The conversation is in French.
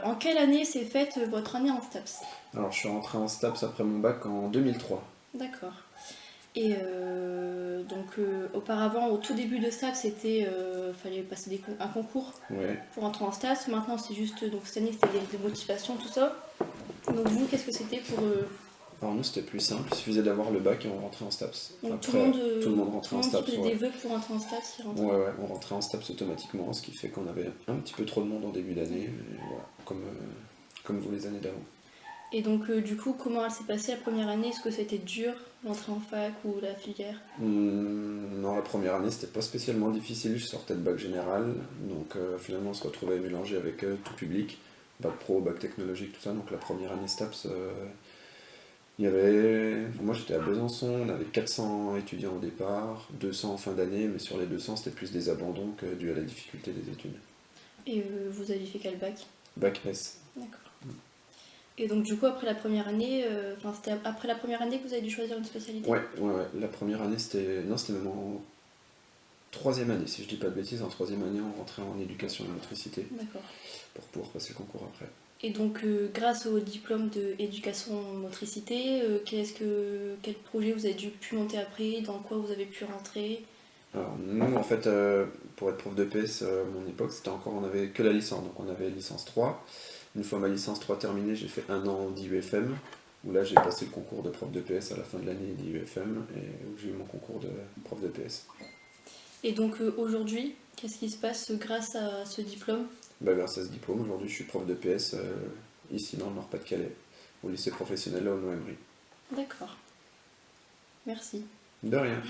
En quelle année s'est faite votre année en STAPS? Alors, je suis rentré en STAPS après mon bac en 2003. D'accord. Et auparavant, au tout début de STAPS, c'était fallait passer un concours Ouais. pour entrer en STAPS. Maintenant, c'est juste, donc cette année, c'était des motivations, tout ça. Donc vous, qu'est-ce que c'était pour... Alors nous, c'était plus simple, il suffisait d'avoir le bac et on rentrait en STAPS. Donc Après, tout le monde rentrait en qui STAPS, faisait ouais. des vœux pour entrer en STAPS, il rentrait. Ouais, on rentrait en STAPS automatiquement, ce qui fait qu'on avait un petit peu trop de monde en début d'année, mais voilà, comme vous les années d'avant. Et donc du coup, comment elle s'est passée la première année? Est-ce que c'était dur, l'entrée en fac ou la filière? Non, la première année, c'était pas spécialement difficile, je sortais de bac général, donc finalement on se retrouvait mélangé avec tout public, bac pro, bac technologique, tout ça, donc la première année STAPS, il y avait... Moi j'étais à Besançon, on avait 400 étudiants au départ, 200 en fin d'année, mais sur les 200 c'était plus des abandons que dû à la difficulté des études. Et vous aviez fait quel bac? Bac S. D'accord. Et donc du coup, après la première année, c'était après la première année que vous avez dû choisir une spécialité? Ouais. La première année c'était... Non, c'était même en troisième année, si je dis pas de bêtises, en troisième année on rentrait en éducation et motricité. D'accord. Pour pouvoir passer le concours après. Et donc, grâce au diplôme d'éducation motricité, quel projet vous avez pu monter après? Dans quoi vous avez pu rentrer? Alors nous en fait, pour être prof de PS, à mon époque, c'était encore, on avait que la licence, donc on avait licence 3. Une fois ma licence 3 terminée, j'ai fait un an d'IUFM, où là j'ai passé le concours de prof de PS à la fin de l'année d'IUFM, et où j'ai eu mon concours de prof de PS. Et donc aujourd'hui, qu'est-ce qui se passe grâce à ce diplôme? Grâce à ce diplôme, aujourd'hui je suis prof de PS ici dans le Nord-Pas-de-Calais, au lycée professionnel à Aulnoy-Emery. D'accord. Merci. De rien.